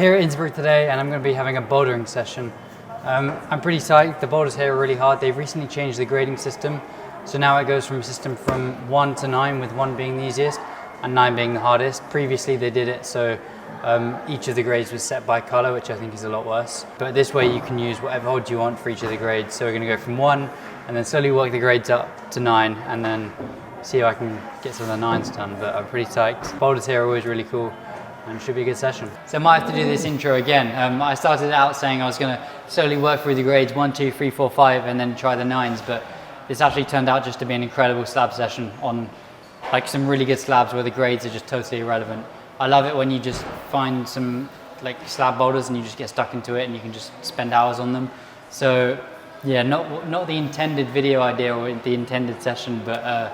Here at Innsbruck today, and I'm going to be having a bouldering session. I'm pretty psyched. The boulders here are really hard. They've recently changed the grading system, so now it goes from a system from 1 to 9, with 1 being the easiest and 9 being the hardest. Previously they did it so each of the grades was set by colour, which I think is a lot worse. But this way you can use whatever hold you want for each of the grades. So we're going to go from 1 and then slowly work the grades up to 9 and then see if I can get some of the 9s done. But I'm pretty psyched. Boulders here are always really cool. And it should be a good session. So I might have to do this intro again. I started out saying I was going to slowly work through the grades 1, 2, 3, 4, 5 and then try the 9s, but this actually turned out just to be an incredible slab session on like some really good slabs where the grades are just totally irrelevant. I love it when you just find some like slab boulders and you just get stuck into it and you can just spend hours on them. So yeah, not the intended video idea or the intended session, but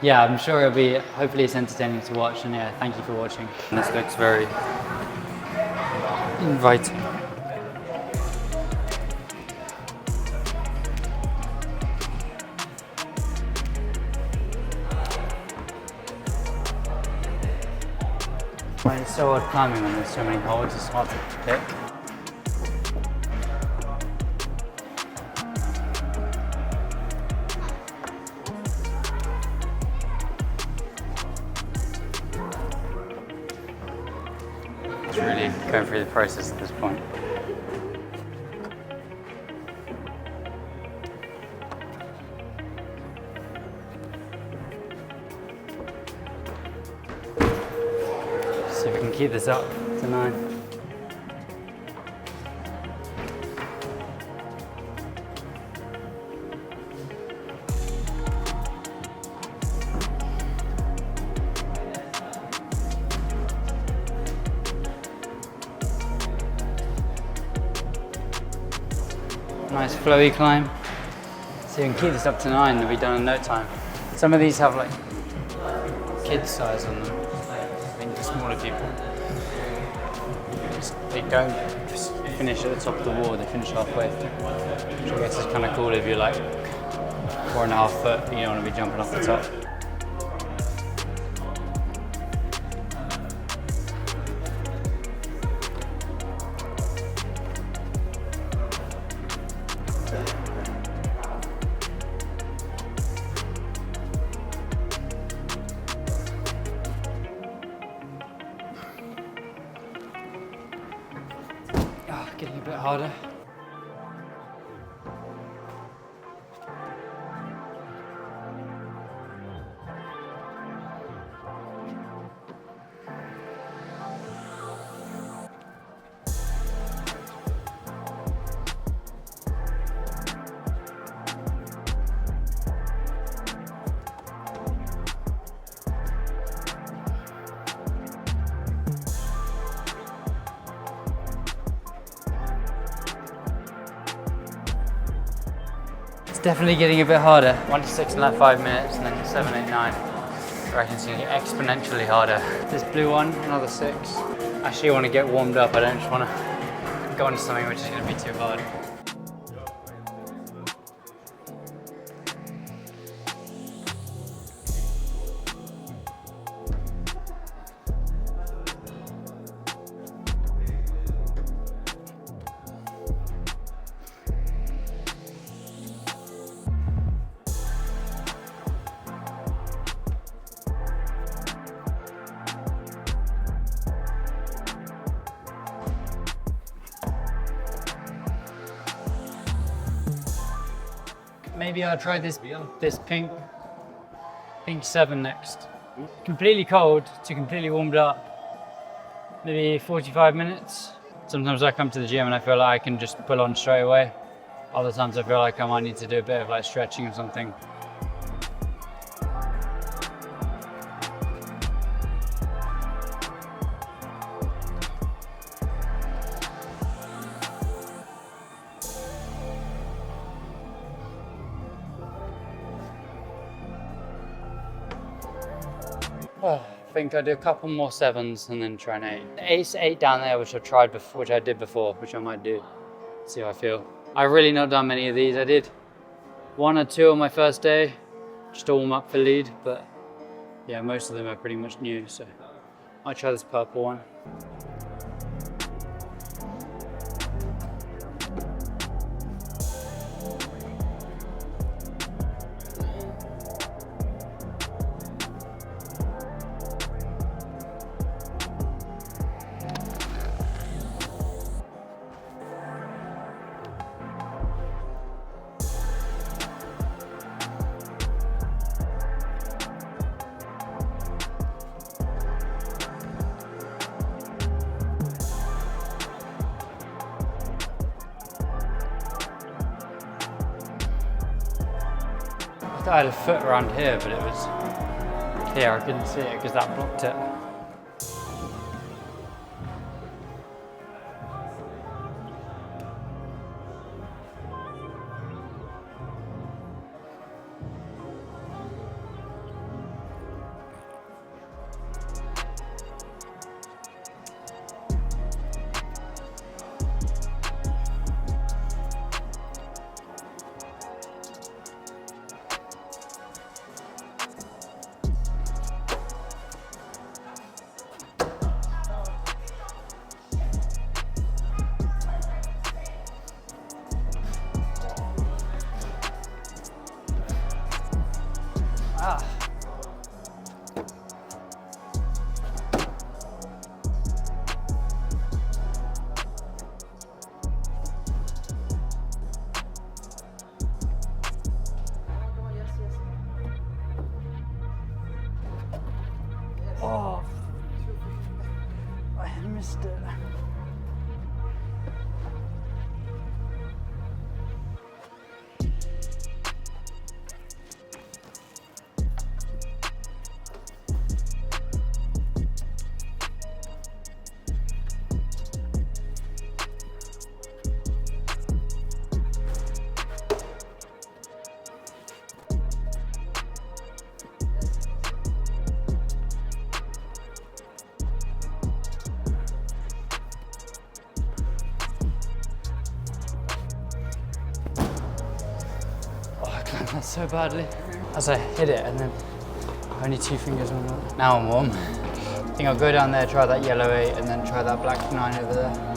yeah, I'm sure it'll be, hopefully it's entertaining to watch, and yeah, thank you for watching. This looks very inviting. It's so hard climbing when there's so many holes, it's hard to pick. It's really going through the process at this point. See if we can keep this up to 9. Nice flowy climb. So you can keep this up to 9, they'll be done in no time. Some of these have like kids size on them. I think for smaller people. They don't just finish at the top of the wall, they finish halfway. Which I guess is kind of cool if you're like 4.5 foot, but you don't want to be jumping off the top. Getting a bit harder. Definitely getting a bit harder. 1 to 6 in like 5 minutes, and then 7, 8, 9. I reckon it's going to get exponentially harder. This blue one, another 6. Actually, I want to get warmed up. I don't just want to go into something which is going to be too hard. Maybe I'll try this pink 7 next. Completely cold to completely warmed up. Maybe 45 minutes. Sometimes I come to the gym and I feel like I can just pull on straight away. Other times I feel like I might need to do a bit of like stretching or something. Oh, I think I'll do a couple more 7s and then try an 8. 8 down there, which I've tried before, which I did before, which I might do. See how I feel. I've really not done many of these. I did 1 or 2 on my first day, just to warm up for lead, but yeah, most of them are pretty much new, so I'll try this purple one. if I had a foot around here, but it was here, I couldn't see it because that blocked it. Ah. Oh, I missed it. That so badly. As I hit it, and then only 2 fingers on it. Now I'm warm. I think I'll go down there, try that yellow 8, and then try that black 9 over there.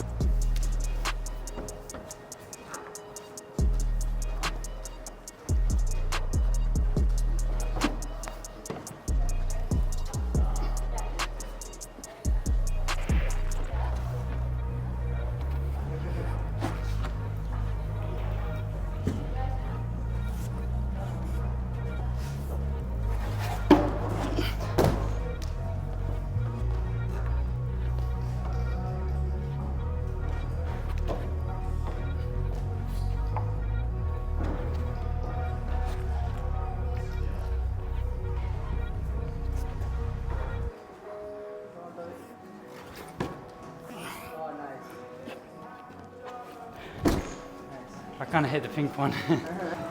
I kind of hit the pink one.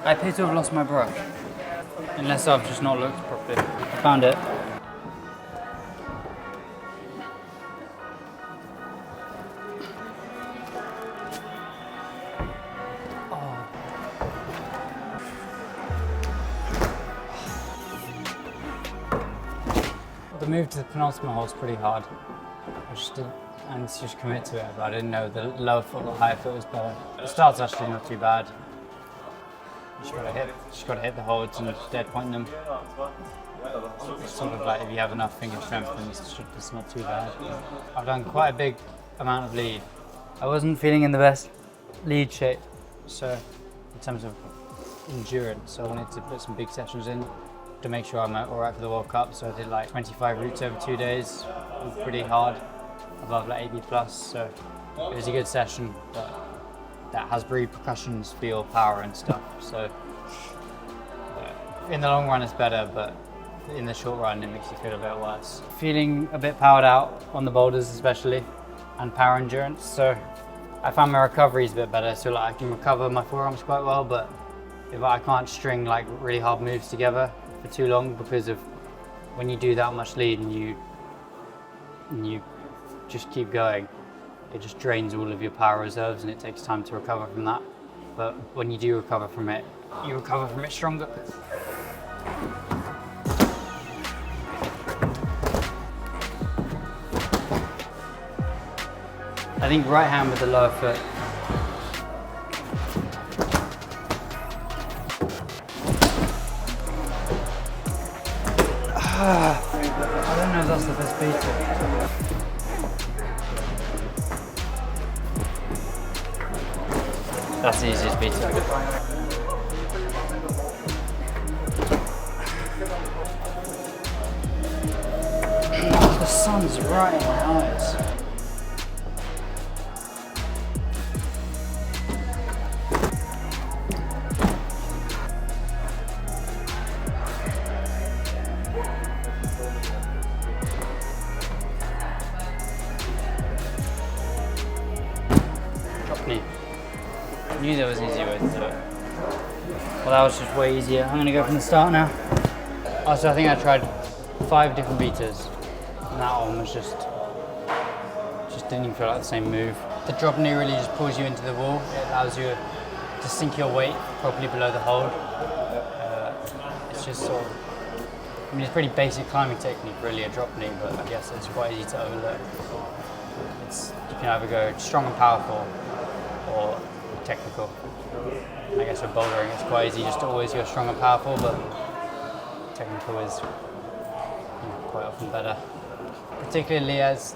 I appear to have lost my brush, unless I've just not looked properly. I found it. Oh. The move to the penultimate hole is pretty hard. I need to just commit to it, but I didn't know the lower foot or the higher foot was better. The start's actually not too bad. You just gotta hit the holds and dead point them. It's sort of like if you have enough finger strength, then it's not too bad. I've done quite a big amount of lead. I wasn't feeling in the best lead shape, so in terms of endurance, so I wanted to put some big sessions in to make sure I'm alright for the World Cup. So I did like 25 routes over 2 days, pretty hard. Above like AB+, so it was a good session, but that has repercussions for your power and stuff, so in the long run it's better, but in the short run it makes you feel a bit worse. Feeling a bit powered out on the boulders especially, and power endurance, so I found my recovery is a bit better, so like I can recover my forearms quite well, but if I can't string like really hard moves together for too long, because of when you do that much lead and you just keep going, it just drains all of your power reserves and it takes time to recover from that. But when you do recover from it, you recover from it stronger. I think right hand with the lower foot. I don't know if that's the best beater. That's the easiest beater. The sun's right in my eyes. Drop knee. I knew there was an easier way to do it. Well, that was just way easier. I'm gonna go from the start now. Also, I think I tried 5 different beaters, and that one was just didn't even feel like the same move. The drop knee really just pulls you into the wall. It allows you to sink your weight properly below the hold. It's just sort of, I mean, it's pretty basic climbing technique, really, a drop knee, but I guess it's quite easy to overlook. You can either go strong and powerful or technical. And I guess with bouldering, it's quite easy just to always go strong and powerful, but technical is quite often better. Particularly as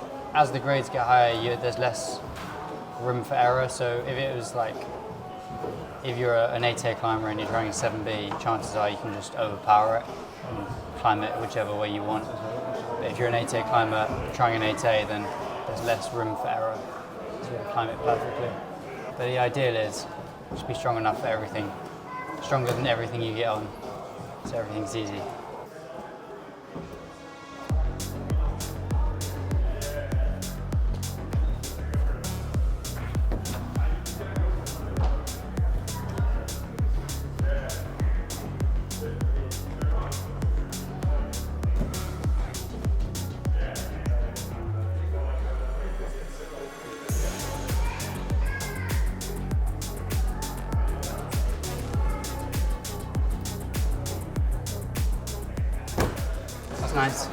the grades get higher, there's less room for error. So if it was like, if you're an 8A climber and you're trying a 7B, chances are you can just overpower it and climb it whichever way you want. But if you're an 8A climber trying an 8A, then there's less room for error to climb it perfectly. But the ideal is just be strong enough for everything, stronger than everything you get on, so everything's easy. That's nice.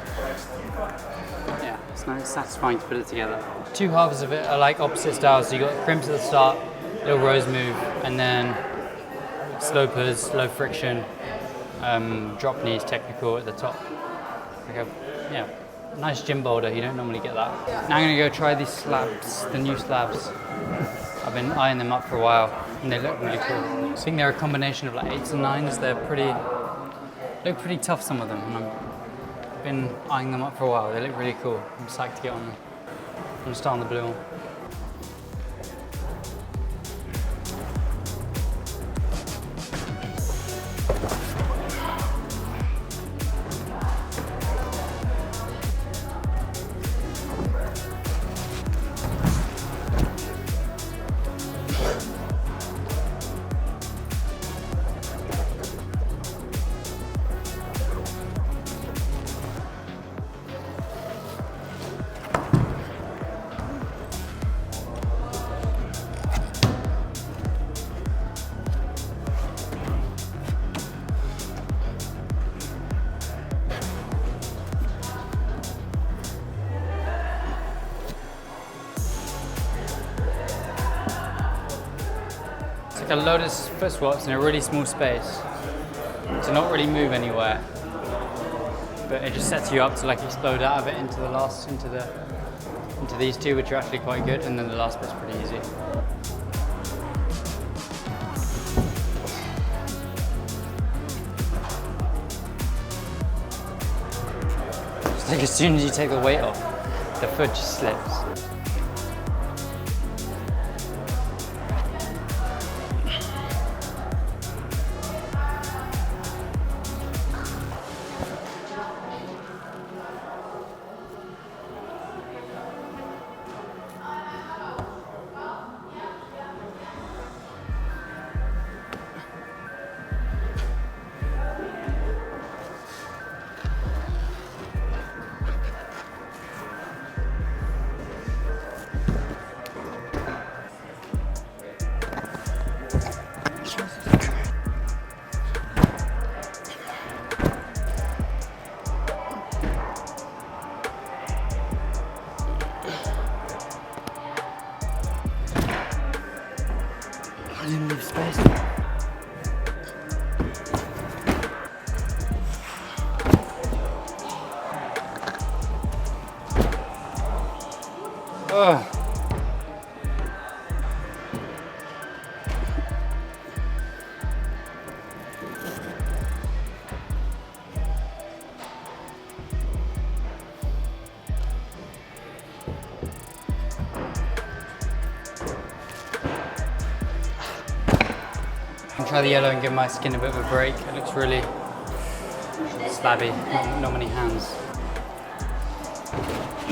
Yeah, it's nice, satisfying to put it together. 2 halves of it are like opposite styles. So you got crimps at the start, little rose move, and then slopers, low friction, drop knees, technical at the top. Like a nice gym boulder. You don't normally get that. Now I'm gonna go try these slabs, the new slabs. I've been eyeing them up for a while, and they look really cool. I think they're a combination of like 8s and 9s. They're look pretty tough, some of them. And I've been eyeing them up for a while. They look really cool. I'm psyched to get on them. I'm gonna start on the blue one. A load of foot squats in a really small space to not really move anywhere, but it just sets you up to like explode out of it into these two, which are actually quite good, and then the last bit's pretty easy. Just like as soon as you take the weight off, the foot just slips. I didn't leave space. Ugh. Try the yellow and give my skin a bit of a break. It looks really slabby, not many hands.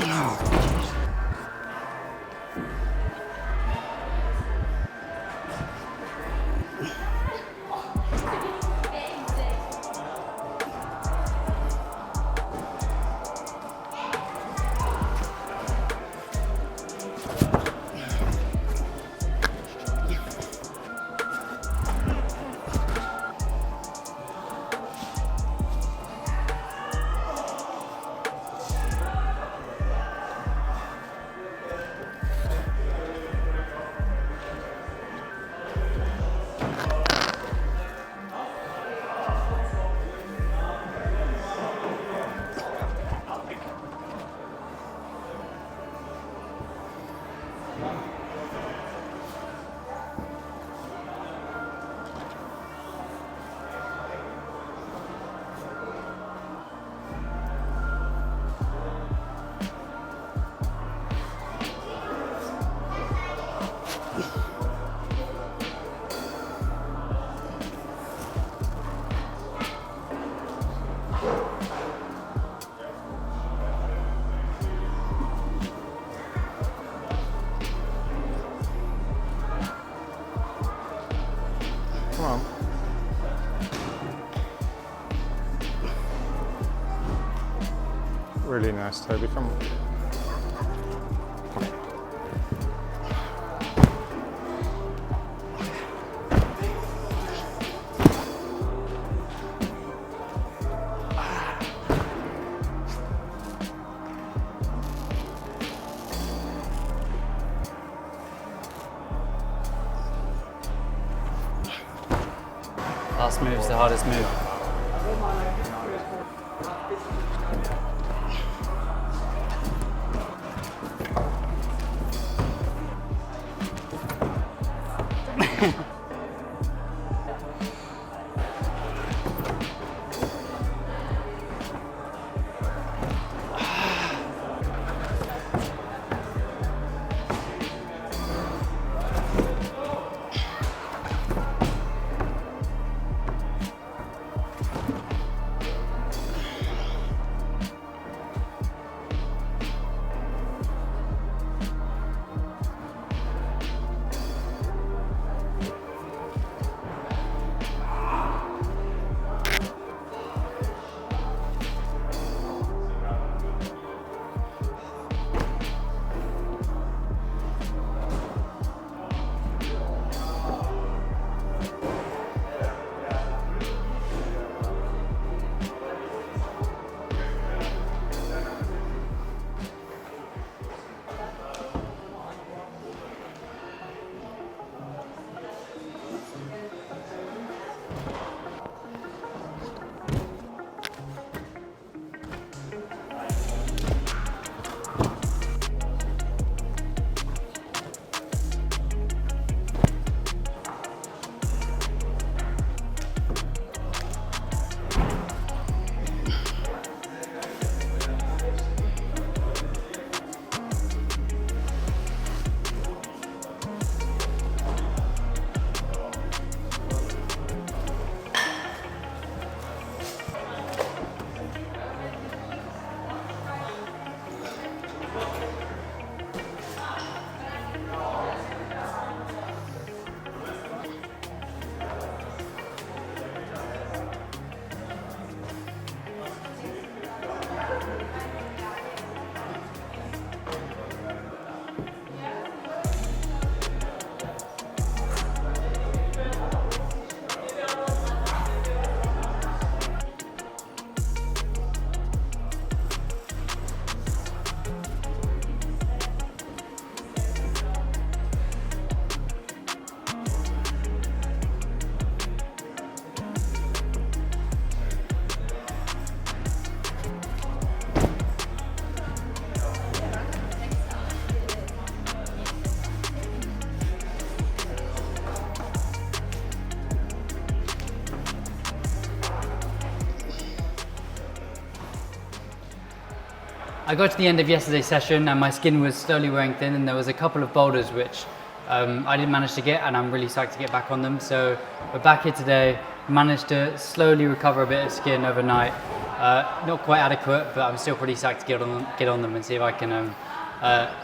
Oh, nice, Toby. Come on. Last move's the hardest move. I got to the end of yesterday's session and my skin was slowly wearing thin, and there was a couple of boulders which I didn't manage to get, and I'm really psyched to get back on them. So we're back here today, managed to slowly recover a bit of skin overnight. Not quite adequate, but I'm still pretty psyched to get on them and see if I can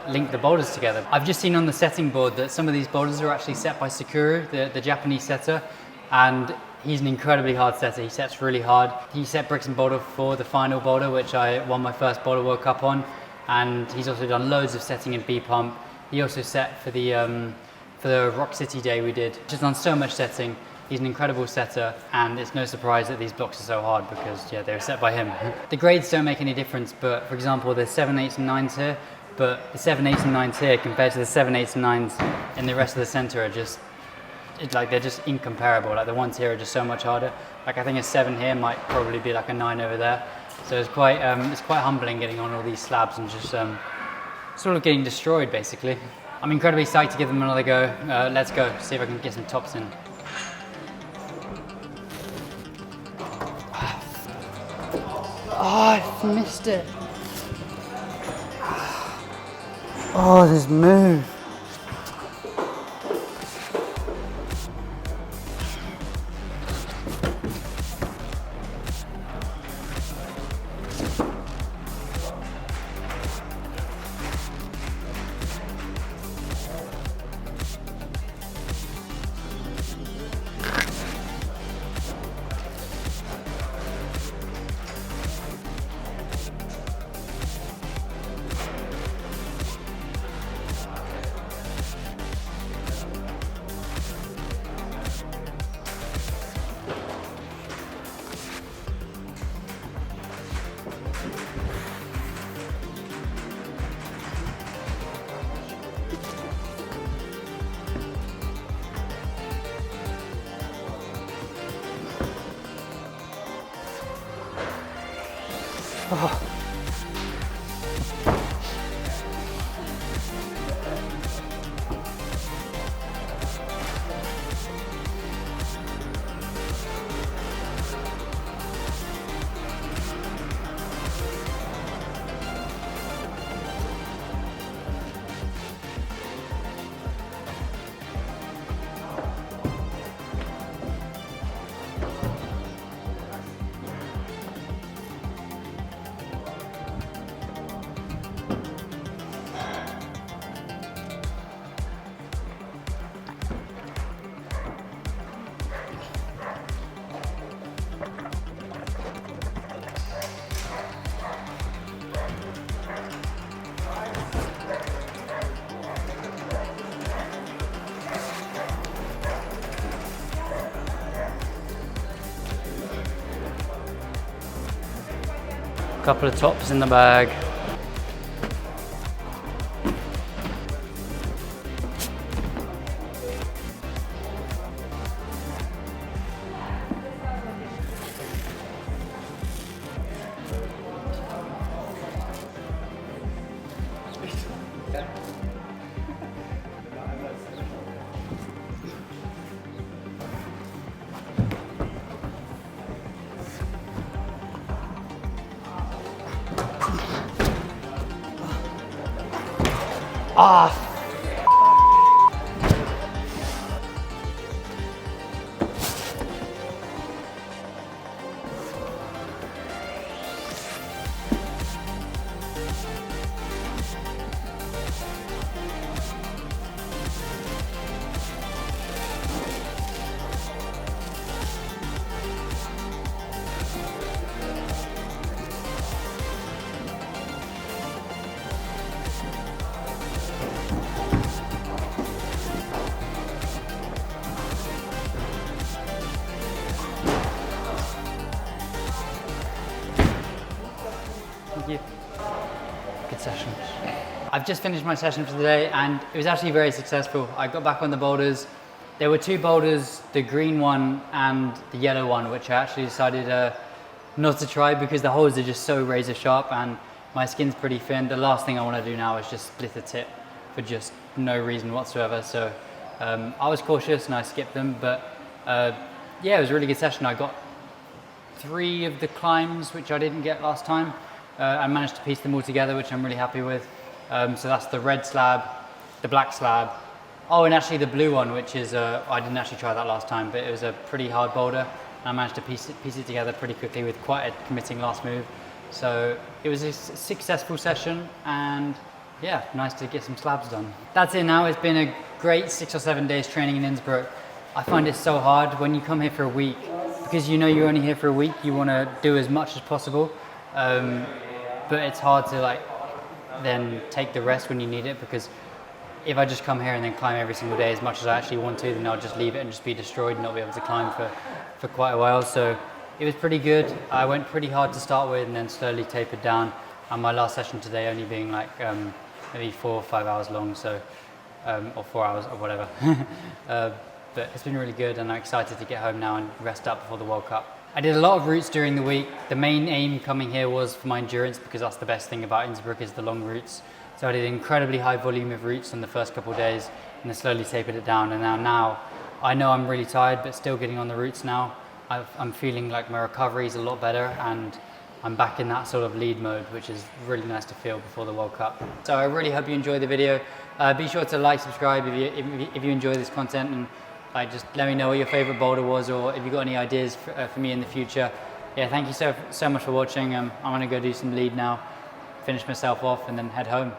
link the boulders together. I've just seen on the setting board that some of these boulders are actually set by Tsukuru, the Japanese setter, and he's an incredibly hard setter. He sets really hard. He set bricks and boulder for the final boulder, which I won my first Boulder World Cup on, and he's also done loads of setting in B pump. He also set for the Rock City day we did. Just done so much setting. He's an incredible setter, and it's no surprise that these blocks are so hard because yeah, they were set by him. The grades don't make any difference, but for example, there's 7, 8s and 9s here, but the 7, 8s and 9s here compared to the 7, 8s and 9s in the rest of the center are just, they're just incomparable. Like the ones here are just so much harder. Like I think a 7 here might probably be like a 9 over there. So it's quite humbling getting on all these slabs and just sort of getting destroyed basically. I'm incredibly psyched to give them another go. Let's go, see if I can get some tops in. Oh, I missed it. Oh, this move. Couple of tops in the bag. Ah! Thank you. Good session. I've just finished my session for the day and it was actually very successful. I got back on the boulders. There were two boulders, the green one and the yellow one, which I actually decided not to try because the holes are just so razor sharp and my skin's pretty thin. The last thing I want to do now is just split a tip for just no reason whatsoever. So I was cautious and I skipped them, but yeah, it was a really good session. I got 3 of the climbs, which I didn't get last time. I managed to piece them all together, which I'm really happy with. So that's the red slab, the black slab. Oh, and actually the blue one, which is, I didn't actually try that last time, but it was a pretty hard boulder. And I managed to piece it together pretty quickly with quite a committing last move. So it was a successful session and yeah, nice to get some slabs done. That's it now. It's been a great 6 or 7 days training in Innsbruck. I find it so hard when you come here for a week, because you know you're only here for a week, you want to do as much as possible. But it's hard to then take the rest when you need it, because if I just come here and then climb every single day as much as I actually want to, then I'll just leave it and just be destroyed and not be able to climb for quite a while. So it was pretty good. I went pretty hard to start with and then slowly tapered down. And my last session today only being maybe 4 or 5 hours long, so or 4 hours or whatever. But it's been really good and I'm excited to get home now and rest up before the World Cup. I did a lot of routes during the week. The main aim coming here was for my endurance, because that's the best thing about Innsbruck is the long routes. So I did an incredibly high volume of routes on the first couple of days and then slowly tapered it down. And now I know I'm really tired, but still getting on the routes now. I'm feeling like my recovery is a lot better and I'm back in that sort of lead mode, which is really nice to feel before the World Cup. So I really hope you enjoyed the video. Be sure to like, subscribe if you enjoy this content, and just let me know what your favorite boulder was, or if you got any ideas for me in the future. Yeah, thank you so much for watching. I'm gonna go do some lead now, finish myself off and then head home.